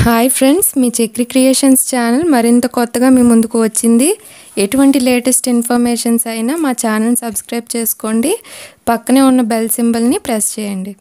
Hi friends, మీ Chakri creations channel మరింత కొత్తగా మీ ముందుకు వచ్చింది. ఎటువంటి లేటెస్ట్ ఇన్ఫర్మేషన్స్ అయినా మా ఛానల్ సబ్స్క్రైబ్ చేసుకోండి. పక్కనే ఉన్న బెల్ సింబల్ని ప్రెస్ చేయండి.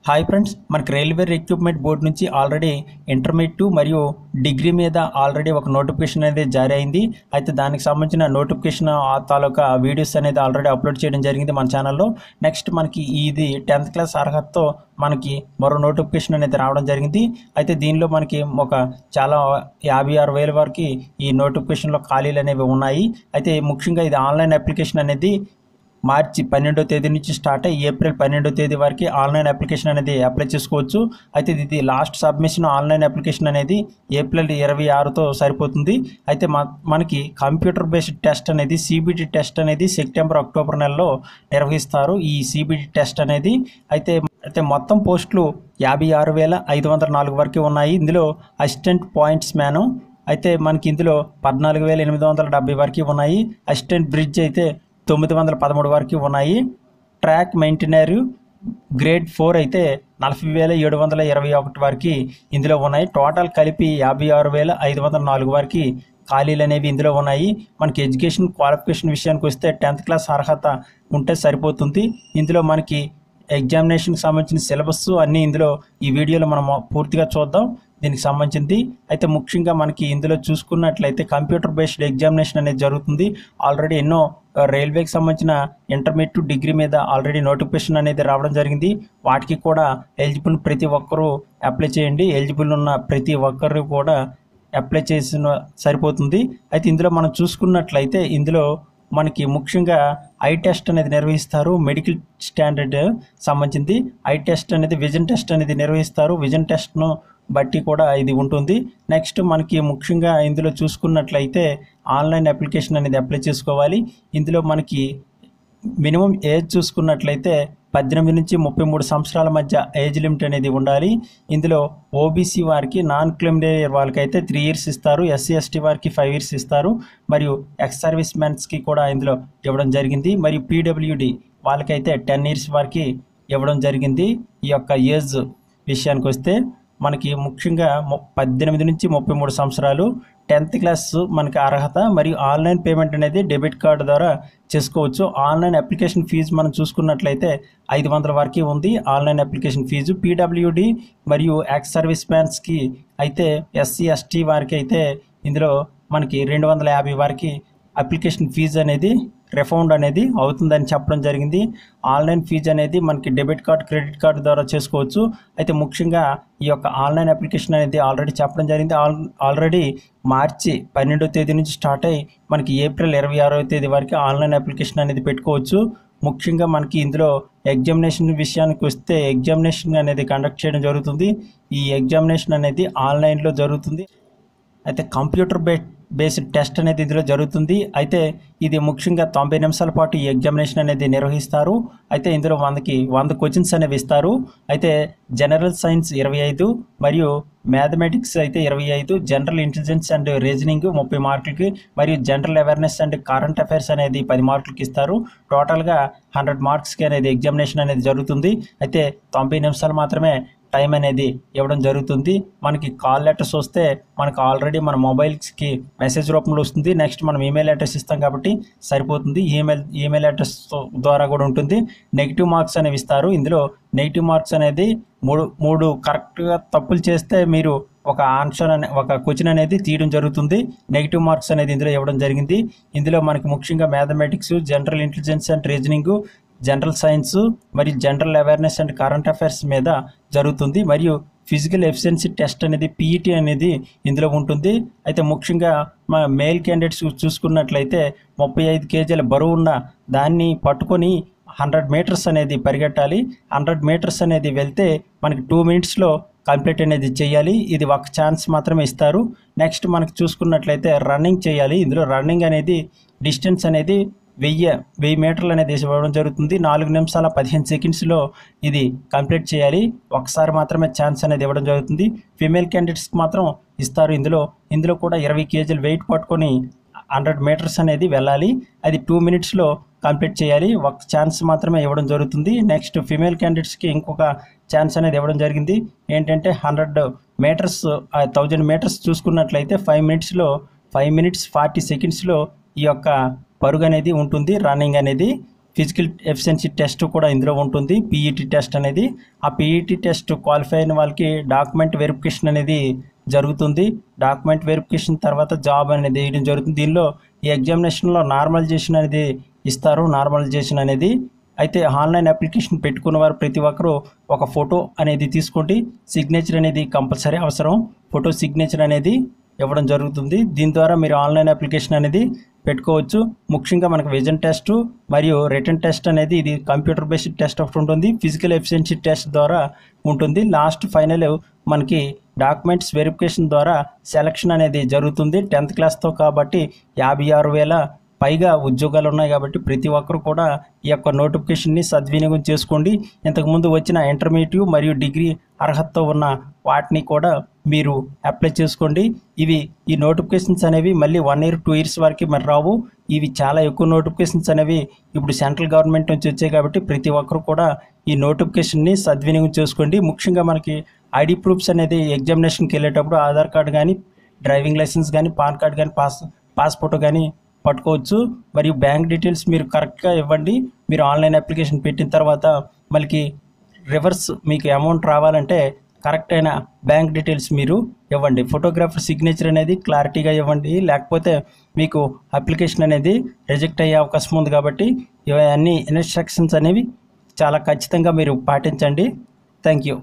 హాయ్ ఫ్రెండ్స్, మనకి రైల్వే రిక్రూట్మెంట్ బోర్డు నుంచి ఆల్రెడీ ఇంటర్మీడియట్ మరియు డిగ్రీ మీద ఆల్రెడీ ఒక నోటిఫికేషన్ అనేది జారీ అయింది. అయితే దానికి సంబంధించిన నోటిఫికేషన్ తాలూకా వీడియోస్ అనేది ఆల్రెడీ అప్లోడ్ చేయడం జరిగింది మన ఛానల్లో. నెక్స్ట్ మనకి ఇది 10th క్లాస్ అర్హతతో మనకి మరో నోటిఫికేషన్ అనేది రావడం జరిగింది. అయితే దీనిలో మనకి చాలా 56,000 వరకు ఈ నోటిఫికేషన్లో ఖాళీలు అనేవి ఉన్నాయి. అయితే ముఖ్యంగా ఇది ఆన్లైన్ అప్లికేషన్ అనేది మార్చి 12వ తేదీ నుంచి స్టార్ట్ అయ్యి ఏప్రిల్ 12వ తేదీ వరకు ఆన్లైన్ అప్లికేషన్ అనేది అప్లై చేసుకోవచ్చు. అయితే ఇది లాస్ట్ సబ్మిషన్ ఆన్లైన్ అప్లికేషన్ అనేది ఏప్రిల్ 26తో సరిపోతుంది. అయితే మనకి కంప్యూటర్ బేస్డ్ టెస్ట్ అనేది CBT టెస్ట్ అనేది సెప్టెంబర్ అక్టోబర్ నెలలో నిర్వహిస్తారు. ఈ CBT టెస్ట్ అనేది అయితే మొత్తం పోస్టులు 56,504 వరకు ఉన్నాయి. ఇందులో అసిస్టెంట్ పాయింట్స్ మ్యాను అయితే మనకి ఇందులో 14,870 వరకు ఉన్నాయి. అసిస్టెంట్ బ్రిడ్జ్ అయితే 913 వరకు ఉన్నాయి. ట్రాక్ మెయింటైనర్ గ్రేడ్ 4 అయితే 40,721 వరకు ఇందులో ఉన్నాయి. టోటల్ కలిపి 56,504 వరకు ఖాళీలు అనేవి ఇందులో ఉన్నాయి. మనకి ఎడ్యుకేషన్ క్వాలిఫికేషన్ విషయానికి వస్తే 10th క్లాస్ అర్హత ఉంటే సరిపోతుంది. ఇందులో మనకి ఎగ్జామినేషన్కి సంబంధించిన సిలబస్ అన్నీ ఇందులో ఈ వీడియోలో మనం పూర్తిగా చూద్దాం. దీనికి సంబంధించింది అయితే ముఖ్యంగా మనకి ఇందులో చూసుకున్నట్లయితే కంప్యూటర్ బేస్డ్ ఎగ్జామినేషన్ అనేది జరుగుతుంది. ఆల్రెడీ ఎన్నో రైల్వేకి సంబంధించిన ఇంటర్మీడియట్ డిగ్రీ మీద ఆల్రెడీ నోటిఫికేషన్ అనేది రావడం జరిగింది. వాటికి కూడా ఎలిజిబుల్ ప్రతి ఒక్కరూ అప్లై చేయండి. ఎలిజిబుల్ ఉన్న ప్రతి ఒక్కరు కూడా అప్లై చేసిన సరిపోతుంది. అయితే ఇందులో మనం చూసుకున్నట్లయితే ఇందులో మనకి ముఖ్యంగా ఐ టెస్ట్ అనేది నిర్వహిస్తారు. మెడికల్ స్టాండర్డ్ సంబంధించింది ఐ టెస్ట్ అనేది, విజన్ టెస్ట్ అనేది నిర్వహిస్తారు. విజన్ టెస్ట్ను బట్టి కూడా ఇది ఉంటుంది. నెక్స్ట్ మనకి ముఖ్యంగా ఇందులో చూసుకున్నట్లయితే ఆన్లైన్ అప్లికేషన్ అనేది అప్లై చేసుకోవాలి. ఇందులో మనకి మినిమం ఏజ్ చూసుకున్నట్లయితే 18 నుంచి 33 సంవత్సరాల మధ్య ఏజ్ లిమిట్ అనేది ఉండాలి. ఇందులో OBC వారికి, నాన్ క్రిమినల్ వాళ్ళకి అయితే 3 years ఇస్తారు. SC ST వారికి 5 years ఇస్తారు. మరియు ఎక్స్ సర్వీస్ మెన్స్కి కూడా ఇందులో ఇవ్వడం జరిగింది. మరియు PWD వాళ్ళకైతే 10 years వరకు ఇవ్వడం జరిగింది. ఈ యొక్క ఏజ్ విషయానికి వస్తే మనకి ముఖ్యంగా 18 నుంచి 33 సంవత్సరాలు, 10th క్లాస్ మనకి అర్హత. మరియు ఆన్లైన్ పేమెంట్ అనేది డెబిట్ కార్డు ద్వారా చేసుకోవచ్చు. ఆన్లైన్ అప్లికేషన్ ఫీజు మనం చూసుకున్నట్లయితే 500 వరకు ఉంది ఆన్లైన్ అప్లికేషన్ ఫీజు. PWD మరియు ఎక్స్ సర్వీస్ మ్యాన్స్కి అయితే, SC ST వారికి అయితే ఇందులో మనకి 250 వరకు అప్లికేషన్ ఫీజు అనేది రిఫండ్ అనేది అవుతుందని చెప్పడం జరిగింది. ఆన్లైన్ ఫీజు అనేది మనకి డెబిట్ కార్డ్, క్రెడిట్ కార్డు ద్వారా చేసుకోవచ్చు. అయితే ముఖ్యంగా ఈ యొక్క ఆన్లైన్ అప్లికేషన్ అనేది ఆల్రెడీ చెప్పడం జరిగింది. ఆల్రెడీ మార్చి 12వ తేదీ నుంచి స్టార్ట్ అయ్యి మనకి ఏప్రిల్ 26వ తేదీ వరకు ఆన్లైన్ అప్లికేషన్ అనేది పెట్టుకోవచ్చు. ముఖ్యంగా మనకి ఇందులో ఎగ్జామినేషన్ విషయానికి వస్తే ఎగ్జామినేషన్ అనేది కండక్ట్ చేయడం జరుగుతుంది. ఈ ఎగ్జామినేషన్ అనేది ఆన్లైన్లో జరుగుతుంది. అయితే కంప్యూటర్ బేస్డ్ టెస్ట్ అనేది ఇందులో జరుగుతుంది. అయితే ఇది ముఖ్యంగా 90 నిమిషాల పాటు ఈ ఎగ్జామినేషన్ అనేది నిర్వహిస్తారు. అయితే ఇందులో 100 క్వశ్చన్స్ అనేవి ఇస్తారు. అయితే జనరల్ సైన్స్ 25 మరియు మ్యాథమెటిక్స్ అయితే 25, జనరల్ ఇంటెలిజెన్స్ అండ్ రీజనింగ్ 30 మార్కులకి, మరియు general awareness and current affairs అనేది 10 మార్కులకి ఇస్తారు. టోటల్గా 100 మార్క్స్కి అనేది ఎగ్జామినేషన్ అనేది జరుగుతుంది. అయితే 90 నిమిషాలు మాత్రమే టైం అనేది ఇవ్వడం జరుగుతుంది. మనకి కాల్ లెటర్స్ వస్తే మనకు ఆల్రెడీ మన మొబైల్స్కి మెసేజ్ రూపంలో వస్తుంది. నెక్స్ట్ మనం ఈమెయిల్ అడ్రస్ ఇస్తాం కాబట్టి సరిపోతుంది. ఈమెయిల్ అడ్రస్ ద్వారా కూడా ఉంటుంది. నెగిటివ్ మార్క్స్ అనేవి ఇస్తారు. ఇందులో నెగిటివ్ మార్క్స్ అనేది మూడు కరెక్ట్గా తప్పులు చేస్తే మీరు ఒక క్వశ్చన్ అనేది తీయడం జరుగుతుంది. నెగిటివ్ మార్క్స్ అనేది ఇందులో ఇవ్వడం జరిగింది. ఇందులో మనకి ముఖ్యంగా mathematics, general intelligence and reasoning, general science మరియు general awareness and current affairs మీద జరుగుతుంది. మరియు ఫిజికల్ ఎఫిషియన్సీ టెస్ట్ అనేది PET అనేది ఇందులో ఉంటుంది. అయితే ముఖ్యంగా మా మేల్ క్యాండిడేట్స్ చూసుకున్నట్లయితే 35 kg బరువు ఉన్న దాన్ని పట్టుకొని 100 meters అనేది పరిగెట్టాలి. 100 meters అనేది వెళ్తే మనకి 2 minutesలో కంప్లీట్ అనేది చేయాలి. ఇది ఒక ఛాన్స్ మాత్రమే ఇస్తారు. నెక్స్ట్ మనకి చూసుకున్నట్లయితే రన్నింగ్ చేయాలి. ఇందులో రన్నింగ్ అనేది డిస్టెన్స్ అనేది 1000 మీటర్లు అనేది ఇవ్వడం జరుగుతుంది. 4 నిమిషాల 15 సెకండ్స్లో ఇది కంప్లీట్ చేయాలి. ఒకసారి మాత్రమే ఛాన్స్ అనేది ఇవ్వడం జరుగుతుంది. ఫీమేల్ క్యాండిడేట్స్కి మాత్రం ఇస్తారు. ఇందులో కూడా 20 kg వెయిట్ పట్టుకొని 100 meters అనేది వెళ్ళాలి. అది 2 minutesలో కంప్లీట్ చేయాలి. ఒక ఛాన్స్ మాత్రమే ఇవ్వడం జరుగుతుంది. నెక్స్ట్ ఫీమేల్ క్యాండిడేట్స్కి ఇంకొక ఛాన్స్ అనేది ఇవ్వడం జరిగింది. ఏంటంటే 100 మీటర్స్ 1000 మీటర్స్ చూసుకున్నట్లయితే 5 మినిట్స్ 40 సెకండ్స్లో ఈ యొక్క పరుగు అనేది ఉంటుంది. రన్నింగ్ అనేది ఫిజికల్ ఎఫిషియన్సీ టెస్ట్ కూడా ఇందులో ఉంటుంది, పీఈటీ టెస్ట్ అనేది. ఆ పీఈటీ టెస్ట్ క్వాలిఫై అయిన వాళ్ళకి డాక్యుమెంట్ వెరిఫికేషన్ అనేది జరుగుతుంది. డాక్యుమెంట్ వెరిఫికేషన్ తర్వాత జాబ్ అనేది వేయడం జరుగుతుంది. దీనిలో ఈ ఎగ్జామినేషన్లో నార్మలైజేషన్ అనేది ఇస్తారు. నార్మలైజేషన్ అనేది అయితే ఆన్లైన్ అప్లికేషన్ పెట్టుకున్న వారు ప్రతి ఒక్కరూ ఒక ఫోటో అనేది తీసుకోండి. సిగ్నేచర్ అనేది కంపల్సరీ అవసరం. ఫోటో సిగ్నేచర్ అనేది ఇవ్వడం జరుగుతుంది. దీని ద్వారా మీరు ఆన్లైన్ అప్లికేషన్ అనేది పెట్టుకోవచ్చు. ముఖ్యంగా మనకు విజన్ టెస్ట్ మరియు రిటన్ టెస్ట్ అనేది ఇది కంప్యూటర్ బేస్డ్ టెస్ట్ ఒకటి ఉంటుంది. ఫిజికల్ ఎఫిషియన్సీ టెస్ట్ ద్వారా ఉంటుంది. లాస్ట్ ఫైనల్ మనకి డాక్యుమెంట్స్ వెరిఫికేషన్ ద్వారా సెలక్షన్ అనేది జరుగుతుంది. 10th క్లాస్తో కాబట్టి 56,000 పైగా ఉద్యోగాలు ఉన్నాయి కాబట్టి ప్రతి ఒక్కరు కూడా ఈ యొక్క నోటిఫికేషన్ని సద్వినియోగం చేసుకోండి. ఇంతకుముందు వచ్చిన ఇంటర్మీడియట్ మరియు డిగ్రీ అర్హతతో ఉన్న వాటిని కూడా మీరు అప్లై చేసుకోండి. ఈ నోటిఫికేషన్స్ అనేవి మళ్ళీ 1 year 2 years వరకు మరి రావు. ఇవి చాలా ఎక్కువ నోటిఫికేషన్స్ అనేవి ఇప్పుడు సెంట్రల్ గవర్నమెంట్ నుంచి వచ్చాయి కాబట్టి ప్రతి ఒక్కరు కూడా ఈ నోటిఫికేషన్ని సద్వినియోగం చేసుకోండి. ముఖ్యంగా మనకి ఐడి ప్రూఫ్స్ అనేది ఎగ్జామినేషన్కి వెళ్ళేటప్పుడు ఆధార్ కార్డు కానీ, డ్రైవింగ్ లైసెన్స్ కానీ, పాన్ కార్డు కానీ, పాస్పోర్ట్ కానీ పట్టుకోవచ్చు. మరియు బ్యాంక్ డీటెయిల్స్ మీరు కరెక్ట్గా ఇవ్వండి. మీరు ఆన్లైన్ అప్లికేషన్ పెట్టిన తర్వాత మళ్ళీ రివర్స్ మీకు అమౌంట్ రావాలంటే కరెక్ట్ అయిన బ్యాంక్ డీటెయిల్స్ మీరు ఇవ్వండి. ఫోటోగ్రాఫర్ సిగ్నేచర్ అనేది క్లారిటీగా ఇవ్వండి, లేకపోతే మీకు అప్లికేషన్ అనేది రిజెక్ట్ అయ్యే అవకాశం ఉంది. కాబట్టి ఇవన్నీ ఇన్స్ట్రక్షన్స్ అనేవి చాలా ఖచ్చితంగా మీరు పాటించండి. Thank you.